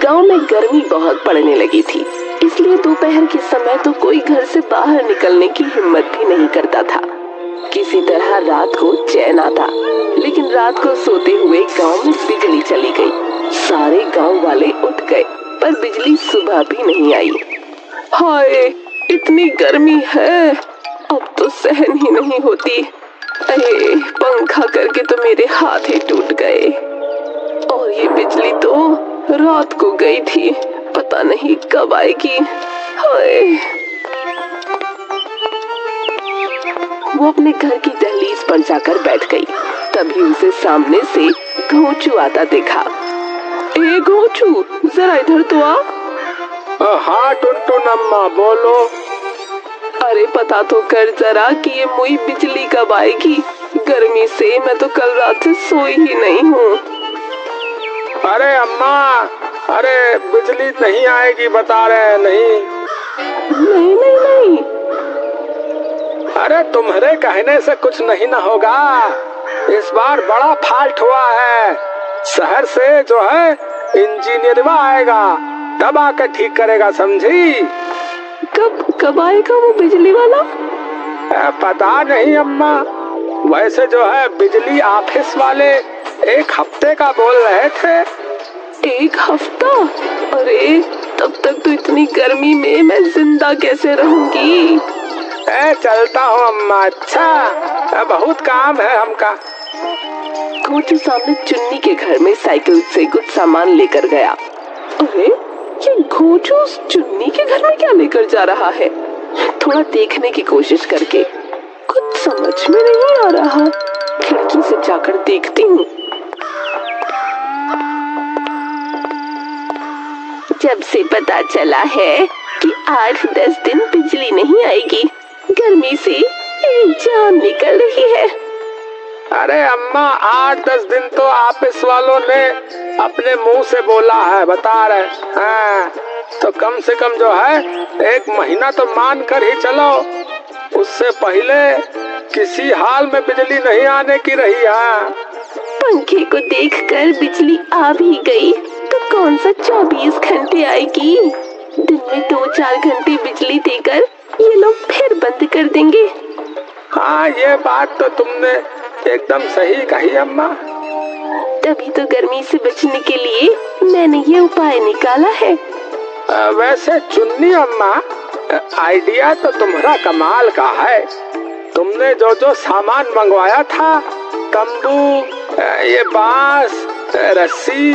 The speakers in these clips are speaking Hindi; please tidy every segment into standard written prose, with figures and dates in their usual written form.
गांव में गर्मी बहुत पड़ने लगी थी, इसलिए दोपहर के समय तो कोई घर से बाहर निकलने की हिम्मत भी नहीं करता था। किसी तरह रात को चैन आता, लेकिन रात को सोते हुए गांव में बिजली चली गई। सारे गांव वाले उठ गए, पर बिजली सुबह भी नहीं आई। हाय, इतनी गर्मी है, अब तो सहन ही नहीं होती। अरे, पंखा करके तो मेरे हाथ ही टूट गए। और ये बिजली तो रात को गई थी, पता नहीं कब आएगी। हाय। वो अपने घर की दहलीज पर जाकर बैठ गई। तभी उसे सामने से घोंचू आता देखा। ए घोंचू, जरा इधर तो आ। हाँ टुनटुन अम्मा, बोलो। अरे पता तो कर जरा कि ये मुई बिजली कब आएगी। गर्मी से मैं तो कल रात से सोई ही नहीं हूँ। अरे अम्मा, अरे बिजली नहीं आएगी बता रहे। नहीं नहीं नहीं नहीं। अरे तुम्हारे कहने से कुछ नहीं ना होगा। इस बार बड़ा फॉल्ट हुआ है। शहर से जो है इंजीनियर आएगा, तब आकर ठीक करेगा, समझी। कब आएगा वो बिजली वाला? पता नहीं अम्मा। वैसे जो है बिजली ऑफिस वाले 1 हफ्ते का बोल रहे थे। 1 हफ्ता? अरे तब तक तो इतनी गर्मी में मैं जिंदा कैसे रहूंगी। चलता हूँ अम्मा। अच्छा, बहुत काम है हमका। घोंचू सामने चुन्नी के घर में साइकिल से कुछ सामान लेकर गया। अरे ये घोंचू उस चुन्नी के घर में क्या लेकर जा रहा है? थोड़ा देखने की कोशिश करके कुछ समझ में नहीं आ रहा। खिड़की से जाकर देखती हूँ। जब से पता चला है कि 8-10 दिन बिजली नहीं आएगी, गर्मी से मेरी जान निकल रही है। अरे अम्मा, 8-10 दिन तो ऑफिस वालों ने अपने मुंह से बोला है, बता रहे। हाँ, तो कम से कम जो है 1 महीना तो मान कर ही चलो। उससे पहले किसी हाल में बिजली नहीं आने की रही है। पंखे को देखकर बिजली आ भी गई तो कौन सा 24 घंटे आएगी। दिन में 2-4 घंटे बिजली देकर ये लोग फिर बंद कर देंगे। हाँ, ये बात तो तुमने एकदम सही कही अम्मा। तभी तो गर्मी से बचने के लिए मैंने ये उपाय निकाला है। वैसे चुन्नी अम्मा, आइडिया तो तुम्हारा कमाल का है। तुमने जो जो सामान मंगवाया था, तंबू, ये बांस, रस्सी,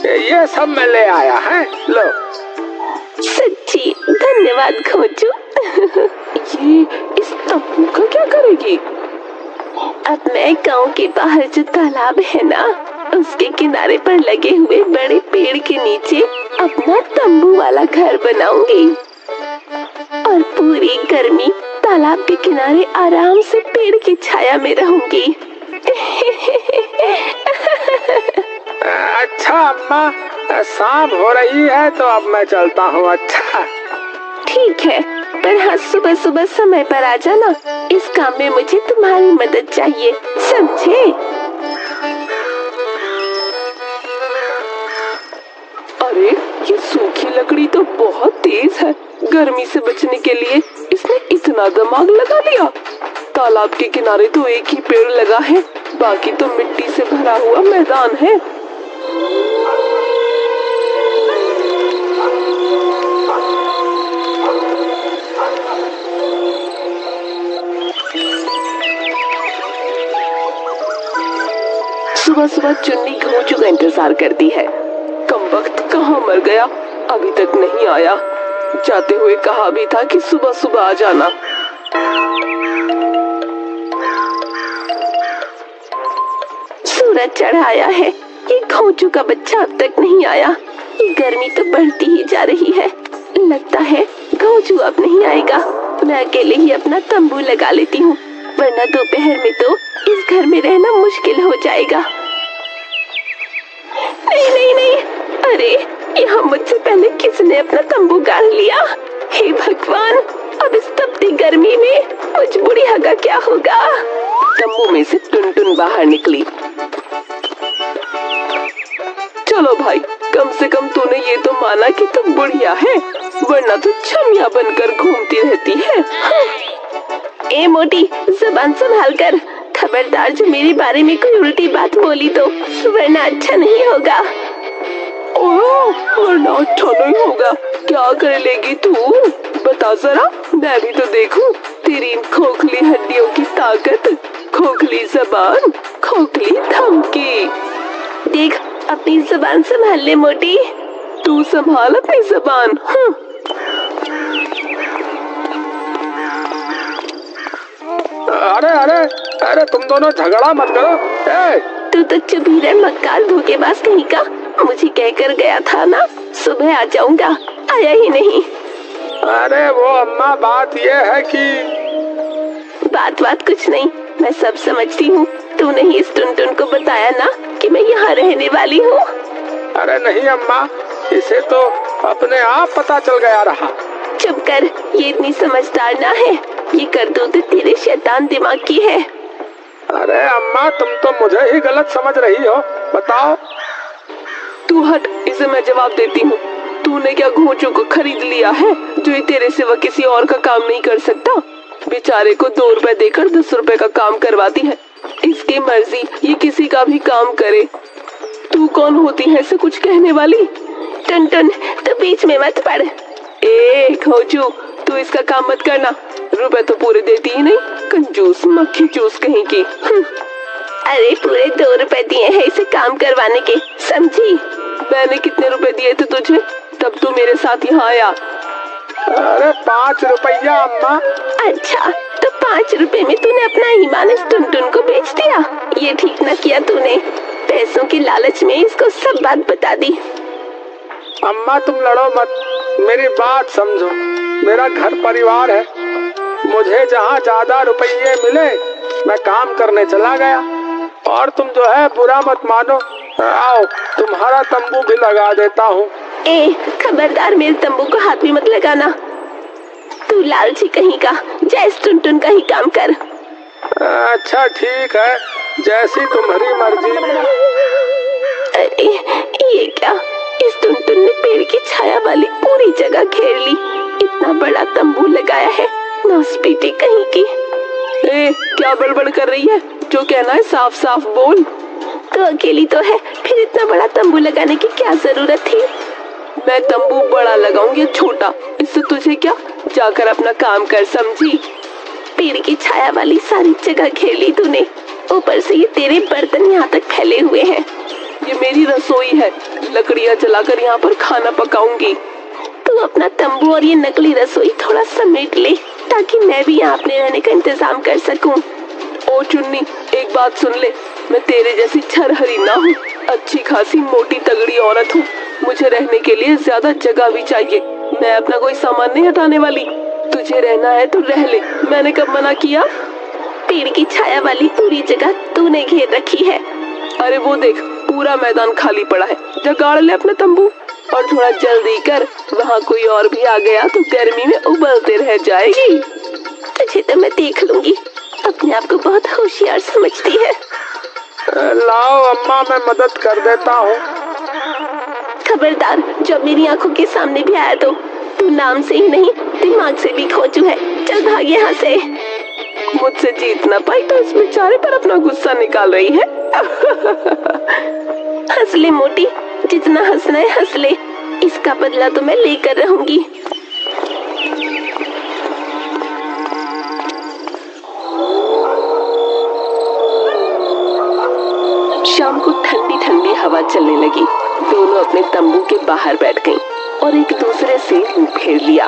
ये सब मैं ले आया है। लो। सच्ची धन्यवाद घोंचू। ये इस तंबू का क्या करेगी? अब मैं गांव के बाहर जो तालाब है ना, उसके किनारे पर लगे हुए बड़े पेड़ के नीचे अपना तंबू वाला घर बनाऊंगी और पूरी गर्मी तालाब के किनारे आराम से पेड़ की छाया में रहूंगी। अच्छा अम्मा, शाम हो रही है तो अब मैं चलता हूँ। अच्छा ठीक है, पर हाँ सुबह सुबह समय पर आ जाना। इस काम में मुझे तुम्हारी मदद चाहिए, समझे? अरे ये सूखी लकड़ी तो बहुत तेज है। गर्मी से बचने के लिए इसने इतना दिमाग लगा लिया। तालाब के किनारे तो एक ही पेड़ लगा है, बाकी तो मिट्टी से भरा हुआ मैदान है। सुबह सुबह चुन्नी घोंचू का इंतजार करती है। कमबख्त कहाँ मर गया, अभी तक नहीं आया। जाते हुए कहा भी था कि सुबह सुबह आ जाना। सूरज चढ़ आया है, ये घोंचू का बच्चा अब तक नहीं आया। ये गर्मी तो बढ़ती ही जा रही है। लगता है घोंचू अब नहीं आएगा। मैं अकेले ही अपना तंबू लगा लेती हूँ, वरना दोपहर में तो इस घर में रहना मुश्किल हो जाएगा। नहीं नहीं नहीं, अरे यहाँ मुझसे पहले किसने अपना तंबू गाड़ लिया? हे भगवान, अब इस तपती गर्मी में मुझ बुढ़िया का क्या होगा? तंबू में से टुनटुन बाहर निकली। भाई, कम से कम तूने ये तो माना कि तू बुढ़िया है, वरना तो छमिया बनकर घूमती रहती है। ए मोटी, जुबान संभाल कर, खबरदार जो मेरे बारे में कोई उल्टी बात बोली तो, वरना अच्छा नहीं होगा। ओह, वरना अच्छा नहीं होगा? क्या कर लेगी तू? बता जरा, मैं भी तो देखूं तेरी इन खोखली हड्डियों की ताकत, खोखली जबान, खोखली धमकी। देख, अपनी जबान संभाल ले मोटी। तू संभाल अपनी जबान। अरे अरे अरे, तुम दोनों झगड़ा मत करो। तू तो चुभीरे मक्कार धोखेबाज कहीं का, मुझे कहकर गया था ना सुबह आ जाऊंगा, आया ही नहीं। अरे वो अम्मा, बात ये है कि बात कुछ नहीं, मैं सब समझती हूँ। तूने ही इस टुनटुन को बताया ना कि मैं यहाँ रहने वाली हूँ। अरे नहीं अम्मा, इसे तो अपने आप पता चल गया रहा। चुप कर, ये इतनी समझदार ना है, ये करतूत तेरे शैतान दिमाग की है। अरे अम्मा, तुम तो मुझे ही गलत समझ रही हो, बताओ। तू हट, इसे मैं जवाब देती हूँ। तूने क्या घोंचों को खरीद लिया है जो ये तेरे सिवा किसी और का काम नहीं कर सकता? बेचारे को 2 रुपए देकर 10 रुपए का काम करवाती है। इसकी मर्जी, ये किसी का भी काम करे। तू कौन होती है इसे कुछ कहने वाली? टन, तो बीच में मत पड़। ए खोचू, तू इसका काम मत करना, रुपए तो पूरे देती ही नहीं, कंजूस मक्खी चूस कहीं की। अरे पूरे 2 रुपए दिए हैं इसे काम करवाने के, समझी? मैंने कितने रुपए दिए थे तुझे तब तू मेरे साथ यहाँ आया? अरे 5 रुपया अम्मा। अच्छा, तो 5 रुपए में तूने अपना ईमान इस टुनटुन को बेच दिया? ये ठीक न किया तूने, पैसों के लालच में इसको सब बात बता दी। अम्मा तुम लड़ो मत, मेरी बात समझो। मेरा घर परिवार है, मुझे जहाँ ज्यादा रुपये मिले मैं काम करने चला गया। और तुम जो है बुरा मत मानो, आओ तुम्हारा तंबू भी लगा देता हूँ। ए खबरदार, मेरे तंबू को हाथ भी मत लगाना। तू लालची कहीं का, जा इस टुनटुन का ही काम कर। अच्छा ठीक है, जैसी तुम्हारी मर्जी। अरे ये क्या, इस टुनटुन ने पेड़ की छाया वाली पूरी जगह घेर ली, इतना बड़ा तंबू लगाया है, नौस्पीटी कहीं की। ए क्या बड़बड़ कर रही है? जो कहना है साफ साफ बोल। तो अकेली तो है, फिर इतना बड़ा तंबू लगाने की क्या जरूरत थी? मैं तंबू बड़ा लगाऊंगी छोटा, इससे तुझे क्या? जाकर अपना काम कर, समझी? पेड़ की छाया वाली सारी जगह घेर ली तूने, ऊपर से ये तेरे बर्तन यहाँ तक फैले हुए हैं। ये मेरी रसोई है, लकड़ियाँ जलाकर यहाँ पर खाना पकाऊंगी। तू अपना तंबू और ये नकली रसोई थोड़ा समेट ले, ताकि मैं भी यहाँ अपने रहने का इंतजाम कर सकूं। ओ चुन्नी, एक बात सुन ले, मैं तेरे जैसी छरहरी ना हूँ, अच्छी खासी मोटी तगड़ी औरत हूँ। मुझे रहने के लिए ज्यादा जगह भी चाहिए, मैं अपना कोई सामान नहीं हटाने वाली। तुझे रहना है तो रह ले, मैंने कब मना किया? पेड़ की छाया वाली पूरी जगह तूने घेर रखी है। अरे वो देख, पूरा मैदान खाली पड़ा है, जा गाड़ ले अपना तंबू। और थोड़ा जल्दी कर, वहाँ कोई और भी आ गया तो गर्मी में उबलते रह जाएगी। तुझे तो मैं देख लूंगी, अपने आप को बहुत होशियार समझती है। लाओ अम्मा, मैं मदद कर देता हूँ। खबरदार, जब मेरी आंखों के सामने भी आया तो तू नाम से ही नहीं दिमाग से भी खोचू है। चल भाग यहाँ से। मुझसे जीत ना पाई तो इस बेचारे पर अपना गुस्सा निकाल रही है। हंस ले मोटी, जितना हंसना है हंस ले, इसका बदला तो मैं लेकर रहूंगी। शाम को ठंडी ठंडी हवा चलने लगी। दोनों अपने तंबू के बाहर बैठ गईं और एक दूसरे से मुंह फेर लिया।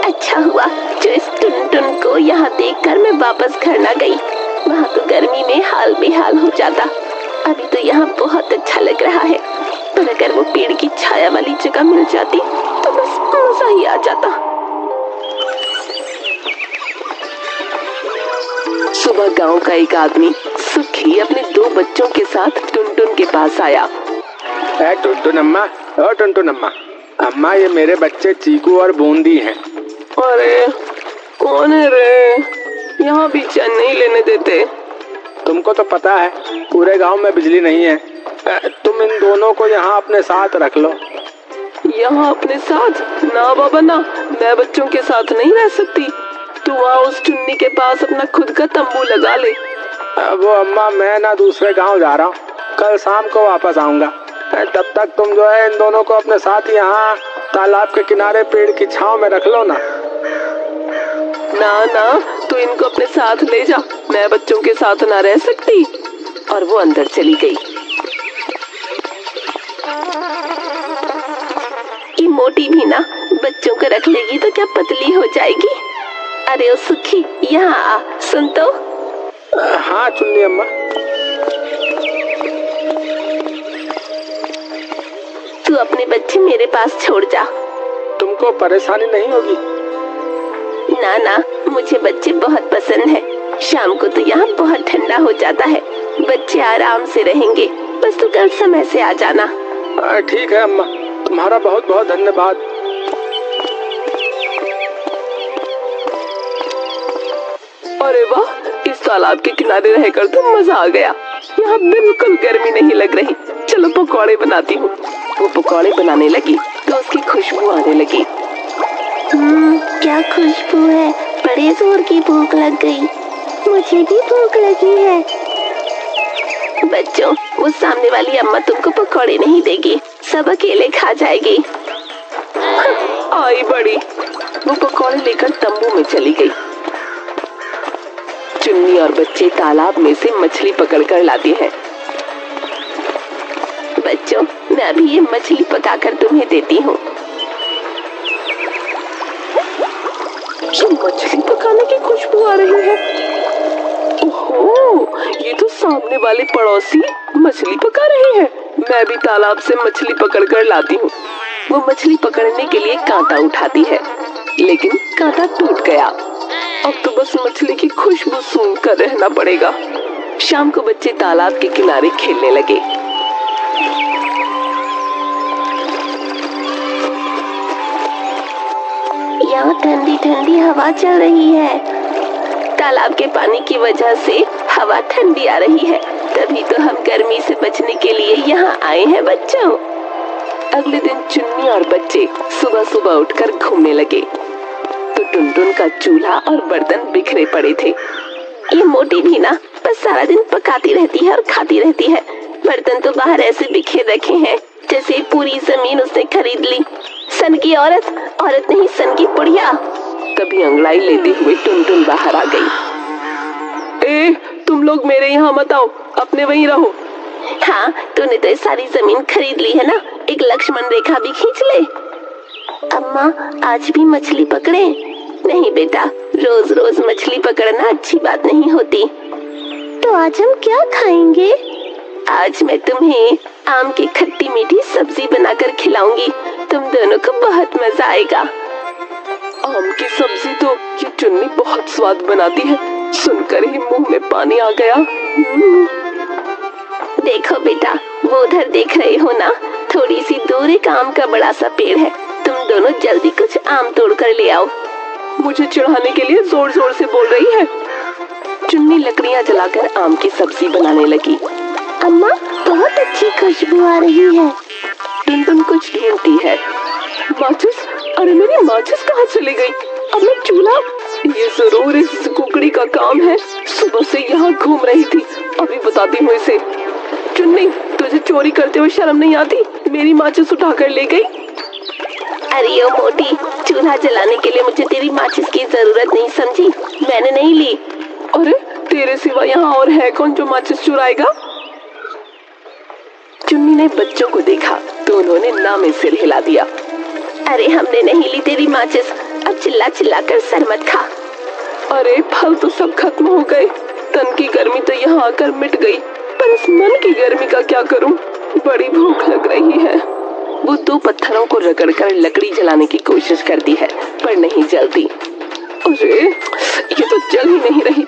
अच्छा हुआ जो इस टुनटुन को यहाँ देखकर मैं वापस घर ना गई, वहाँ तो गर्मी में हाल बेहाल हो जाता। अभी तो यहाँ बहुत अच्छा लग रहा है, पर अगर वो पेड़ की छाया वाली जगह मिल जाती तो बस मजा ही आ जाता। सुबह गांव का एक आदमी सुखी अपने 2 बच्चों के साथ टुनटुन के पास आया। टुनटुन अम्मा, ओ टुनटुन अम्मा, अम्मा ये मेरे बच्चे चीकू और बूंदी हैं। अरे कौन है रे? यहाँ भी चैन नहीं लेने देते। तुमको तो पता है पूरे गांव में बिजली नहीं है, तुम इन दोनों को यहाँ अपने साथ रख लो। यहाँ अपने साथ? ना बाबा ना, मैं बच्चों के साथ नहीं रह सकती। तू वहाँ उस चुन्नी के पास अपना खुद का तंबू लगा ले। वो अम्मा, मैं ना दूसरे गांव जा रहा हूँ, कल शाम को वापस आऊंगा। तब तक तुम जो है इन दोनों को अपने साथ यहाँ तालाब के किनारे पेड़ की छांव में रख लो ना। ना ना, तू इनको अपने साथ ले जा, मैं बच्चों के साथ ना रह सकती। और वो अंदर चली गई। ये मोटी भी ना बच्चों को रख लेगी तो क्या पतली हो जाएगी। अरे ओ सुखी, यहाँ आ, सुन तो। हाँ चुन्नी अम्मा। तू अपने बच्चे मेरे पास छोड़ जा। तुमको परेशानी नहीं होगी? ना ना, मुझे बच्चे बहुत पसंद है। शाम को तो यहाँ बहुत ठंडा हो जाता है, बच्चे आराम से रहेंगे। बस तू कल समय से आ जाना। ठीक है अम्मा, तुम्हारा बहुत बहुत धन्यवाद। अरे वाह, इस तालाब के किनारे रहकर तो मजा आ गया। यहाँ बिल्कुल गर्मी नहीं लग रही। चलो पकौड़े बनाती हूँ। वो पकौड़े बनाने लगी तो उसकी खुशबू आने लगी। क्या खुशबू है, बड़े जोर की भूख लग गई। मुझे भी भूख लगी है। बच्चों, वो सामने वाली अम्मा तुमको पकौड़े नहीं देगी, सब अकेले खा जाएगी। आई बड़ी। वो पकौड़े लेकर तंबू में चली गई। चुन्नी और बच्चे तालाब में से मछली पकड़कर लाते हैं। बच्चों, मैं अभी ये मछली पकाकर तुम्हें देती हूँ। ये मछली पकाने की खुशबू आ रही है। ओहो, ये तो सामने वाले पड़ोसी मछली पका रहे हैं। मैं भी तालाब से मछली पकड़कर लाती हूँ। वो मछली पकड़ने के लिए कांटा उठाती है, लेकिन कांटा टूट गया। अब तो बस मछली की खुशबू सूंघकर रहना पड़ेगा। शाम को बच्चे तालाब के किनारे खेलने लगे। यहाँ ठंडी ठंडी हवा चल रही है। तालाब के पानी की वजह से हवा ठंडी आ रही है, तभी तो हम गर्मी से बचने के लिए यहाँ आए हैं बच्चों। अगले दिन चुन्नी और बच्चे सुबह सुबह उठकर घूमने लगे तो टुनटुन का चूल्हा और बर्तन बिखरे पड़े थे। ये मोटी भी ना बस सारा दिन पकाती रहती है और खाती रहती है। बर्तन तो बाहर ऐसे बिखेर रखे हैं जैसे पूरी जमीन उसने खरीद ली। सन की औरत, औरत नहीं सन की बुढ़िया। तभी अंगड़ाई लेते हुए टुनटुन बाहर आ गई। ए, तुम लोग मेरे यहाँ मत आओ, अपने वहीं रहो। हाँ, तूने तो सारी जमीन खरीद ली है ना, एक लक्ष्मण रेखा भी खींच ले। अम्मा, आज भी मछली पकड़े? नहीं बेटा, रोज रोज मछली पकड़ना अच्छी बात नहीं होती। तो आज हम क्या खाएंगे? आज मैं तुम्हें आम की खट्टी मीठी सब्जी बनाकर खिलाऊंगी। तुम दोनों को बहुत मजा आएगा। आम की सब्जी तो ये चुन्नी बहुत स्वाद बनाती है, सुनकर ही मुंह में पानी आ गया। देखो बेटा, वो उधर देख रहे हो ना, थोड़ी सी दूर एक आम का बड़ा सा पेड़ है। तुम दोनों जल्दी कुछ आम तोड़ कर ले आओ। मुझे चिढ़ाने के लिए जोर जोर से बोल रही है। चुन्नी लकड़ियाँ जलाकर आम की सब्जी बनाने लगी। अम्मा, बहुत अच्छी खुशबू आ रही है। टुनटुन कुछ ढूंढती है। माचिस? अरे मेरी माचिस कहाँ चली गई? अब मैं चूल्हा, ये जरूर इस कुकड़ी का काम है। सुबह से यहाँ घूम रही थी, अभी बताती हूँ इसे। चुन्नी, तुझे चोरी करते हुए शर्म नहीं आती? मेरी माचिस उठाकर ले गई। अरे ओ मोटी, चूल्हा जलाने के लिए मुझे तेरी माचिस की जरूरत नहीं समझी, मैंने नहीं ली। अरे तेरे सिवा यहाँ और है कौन जो माचिस चुराएगा? चुन्नी ने बच्चों को देखा तो उन्होंने ना में सिर हिला दिया। अरे हमने नहीं ली तेरी माचिस, अब चिल्ला चिल्ला कर सर मत खा। अरे फल तो सब खत्म हो गए, तन की गर्मी तो यहाँ आकर मिट गई, पर इस मन की गर्मी का क्या करूं? बड़ी भूख लग रही है। वो दो पत्थरों को रगड़कर लकड़ी जलाने की कोशिश करती है, पर नहीं जलती। अरे ये तो जल ही नहीं रही,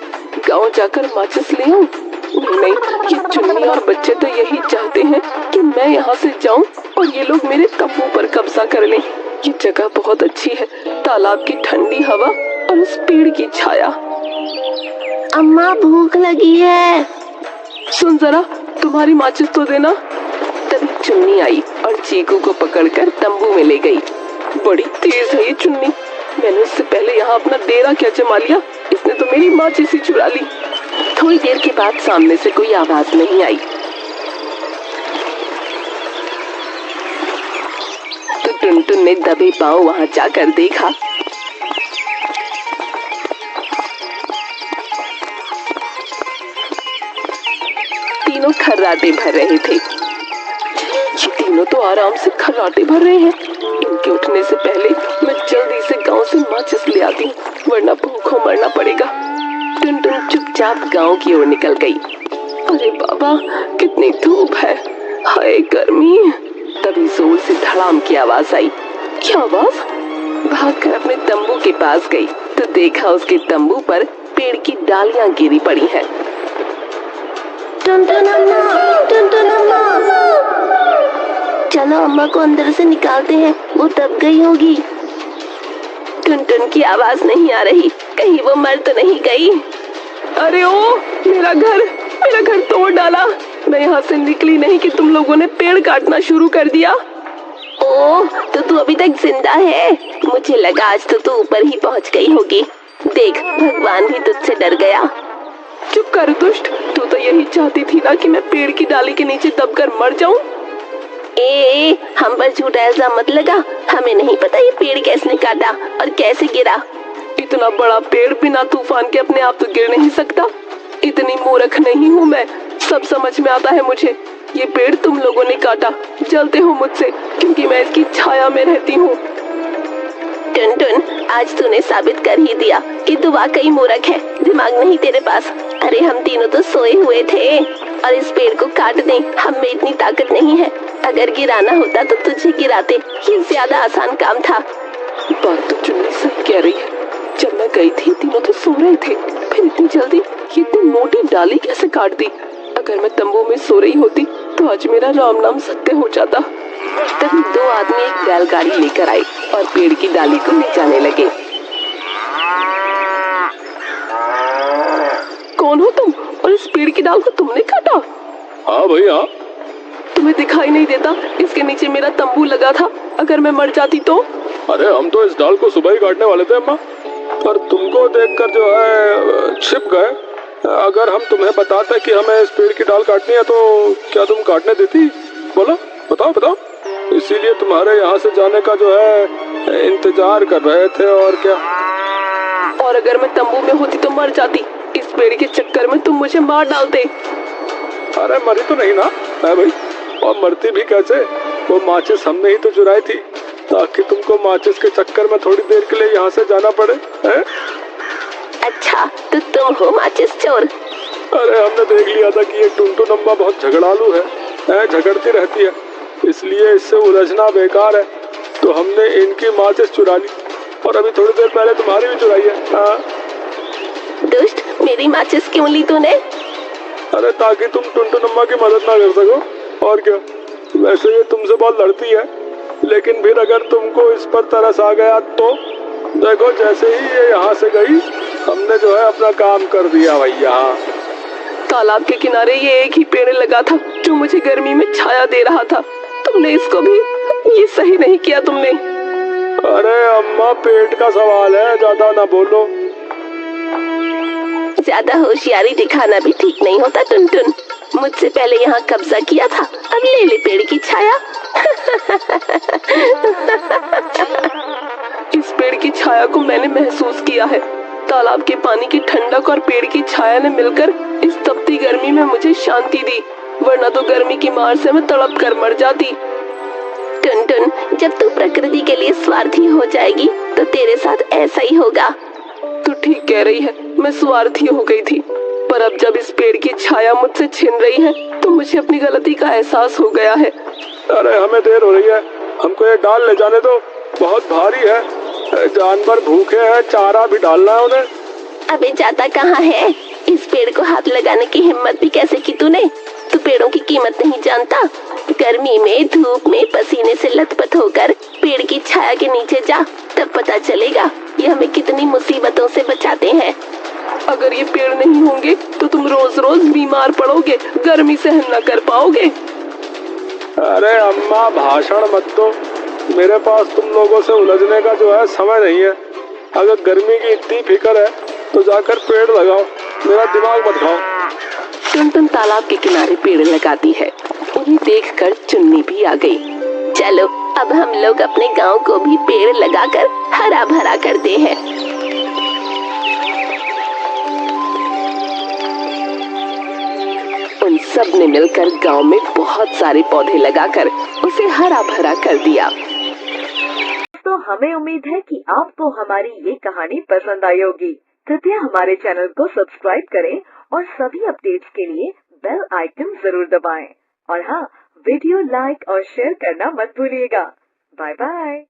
गांव जाकर माचिस ले आऊं? नहीं, ये चुन्नी और बच्चे तो यही चाहते हैं कि मैं यहाँ से जाऊं और ये लोग मेरे तंबू पर कब्जा कर लें। ये जगह बहुत अच्छी है, तालाब की ठंडी हवा और उस पेड़ की छाया। अम्मा, भूख लगी है। सुन जरा, तुम्हारी माचिस तो देना। चुन्नी आई और चीकू को पकड़कर तंबू में ले गई। बड़ी तेज है ये चुन्नी, मैंने उससे पहले यहाँ अपना डेरा क्या जमा लिया, इसने तो मेरी माचिस ही चुरा ली। थोड़ी देर के बाद सामने से कोई आवाज नहीं आई तो टुनटुन ने दबे पांव वहां जाकर देखा। तीनों खर्राटे भर रहे थे। ये तीनों तो आराम से खर्राटे भर रहे हैं। इनके उठने से पहले मैं जल्दी से गांव से माचिस ले आती हूँ, वरना भूखों मरना पड़ेगा। टुनटुन चुपचाप गांव की ओर निकल गई। अरे बाबा, कितनी धूप है, हाय गर्मी। तभी जोर से धड़ाम की आवाज आई। क्या आवाज? भागकर अपने तंबू के पास गई तो देखा उसके तंबू पर पेड़ की डालियां गिरी पड़ी हैं। टुनटुन अम्मा, टुनटुन अम्मा, चलो अम्मा को अंदर से निकालते हैं, वो दब गई होगी। टुनटुन की आवाज नहीं आ रही, कहीं वो मर तो नहीं गई। अरे ओ, मेरा घर तोड़ डाला। मैं यहाँ से निकली नहीं कि तुम लोगों ने पेड़ काटना शुरू कर दिया। ओह, तो तू अभी तक जिंदा है? मुझे लगा आज तो तू ऊपर ही पहुँच गई होगी। देख, भगवान भी तुझसे डर गया। चुप कर दुष्ट, तू तो यही चाहती थी ना कि मैं पेड़ की डाली के नीचे दबकर मर जाऊं। ए, हम पर झूठा इल्जाम मत लगा। हमें नहीं पता ये पेड़ किसने काटा और कैसे गिरा। इतना बड़ा पेड़ बिना तूफान के अपने आप तो गिर नहीं सकता। इतनी मूर्ख नहीं हूँ मैं, सब समझ में आता है मुझे। ये पेड़ तुम लोगों ने काटा, जलते हो मुझसे क्योंकि मैं इसकी छाया में रहती हूँ। टुनटुन, आज तूने साबित कर ही दिया कि तू वाकई मूर्ख है, दिमाग नहीं तेरे पास। अरे हम तीनों तो सोए हुए थे और इस पेड़ को काट दें, हम में इतनी ताकत नहीं है। अगर गिराना होता तो तुझे गिराते, ये ज्यादा आसान काम था। बात तो चुन्नी सही कह रही है। जब मैं गई थी तीनों तो सो रहे थे, फिर इतनी जल्दी ये इतनी मोटी डाली कैसे काट दी? अगर मैं तंबू में सो रही होती तो आज मेरा राम नाम सत्य हो जाता। तभी दो आदमी एक बैलगाड़ी लेकर आए और पेड़ की डाली को ले जाने लगे। कौन हो तुम और इस पेड़ की डाल को तुमने काटा? हाँ भैया। तुम्हें दिखाई नहीं देता? इसके नीचे मेरा तंबू लगा था, अगर मैं मर जाती तो? अरे हम तो इस डाल को सुबह ही काटने वाले थे अम्मा, पर तुमको देखकर जो है छिप गए। अगर हम तुम्हें बताते कि हमें इस पेड़ की डाल काटनी है तो क्या तुम काटने देती? बोलो, बताओ। इसीलिए तुम्हारे यहाँ से जाने का जो है इंतजार कर रहे थे, और क्या। और अगर मैं तंबू में होती तो मर जाती। इस पेड़ के चक्कर में तुम मुझे मार डालते। अरे मरी तो नहीं ना है भाई, और मरती भी कैसे? वो माचिस हमने ही तो चुराई थी, ताकि तुमको माचिस के चक्कर में थोड़ी देर के लिए यहाँ से जाना पड़े है? अच्छा, तो तुम हो माचिस चोर? अरे हमने देख लिया था कि ये टुनटुन अम्मा बहुत झगड़ालू है, झगड़ती रहती है, इसलिए इससे उलझना बेकार है। तो हमने इनकी माचिस चुरा ली और अभी थोड़ी देर पहले तुम्हारी भी चुराई है। हाँ। दुष्ट, मेरी माचिस क्यों ली तूने? अरे ताकि तुम टुनटुन अम्मा की मदद ना कर सको, और क्या। वैसे ये तुमसे बहुत लड़ती है, लेकिन फिर अगर तुमको इस पर तरस आ गया तो देखो, जैसे ही ये यहाँ से गई हमने जो है अपना काम कर दिया भैया। तालाब के किनारे ये एक ही पेड़ लगा था जो मुझे गर्मी में छाया दे रहा था। तुमने इसको भी, ये सही नहीं किया तुमने। अरे अम्मा, पेट का सवाल है, ज्यादा ना बोलो। ज्यादा होशियारी दिखाना भी ठीक नहीं होता टुनटुन। मुझसे पहले यहाँ कब्जा किया था, अब ले ले पेड़ की छाया। इस पेड़ की छाया को मैंने महसूस किया है। तालाब के पानी की ठंडक और पेड़ की छाया ने मिलकर इस तपती गर्मी में मुझे शांति दी, वरना तो गर्मी की मार से मैं तड़प कर मर जाती। टुनटुन, जब तू प्रकृति के लिए स्वार्थी हो जाएगी तो तेरे साथ ऐसा ही होगा। तू ठीक कह रही है, मैं स्वार्थी हो गई थी, पर अब जब इस पेड़ की छाया मुझसे छिन रही है तो मुझे अपनी गलती का एहसास हो गया है। अरे हमें देर हो रही है, हमको ये डाल ले जाने दो, बहुत भारी है, जानवर भूखे हैं, चारा भी डालना है उन्हें। अबे जाता कहाँ है? इस पेड़ को हाथ लगाने की हिम्मत भी कैसे की तूने? तू पेड़ों की कीमत नहीं जानता। गर्मी में, धूप में, पसीने से लथपथ होकर पेड़ की छाया के नीचे जा, तब पता चलेगा ये हमें कितनी मुसीबतों से बचाते हैं। अगर ये पेड़ नहीं होंगे तो तुम रोज रोज बीमार पड़ोगे, गर्मी सहन न कर पाओगे। अरे अम्मा भाषण मत दो, मेरे पास तुम लोगों से उलझने का जो है समय नहीं है। अगर गर्मी की इतनी फिक्र है तो जाकर पेड़ लगाओ, मेरा दिमाग मत खाओ। टुनटुन तालाब के किनारे पेड़ लगाती है। उन्हें देखकर चुन्नी भी आ गई। चलो अब हम लोग अपने गांव को भी पेड़ लगाकर हरा भरा करते हैं। उन सब ने मिलकर गांव में बहुत सारे पौधे लगाकर उसे हरा भरा कर दिया। तो हमें उम्मीद है कि आपको हमारी ये कहानी पसंद आई होगी। कृपया हमारे चैनल को सब्सक्राइब करें और सभी अपडेट्स के लिए बेल आइकन जरूर दबाएं। और हाँ, वीडियो लाइक और शेयर करना मत भूलिएगा। Bye bye.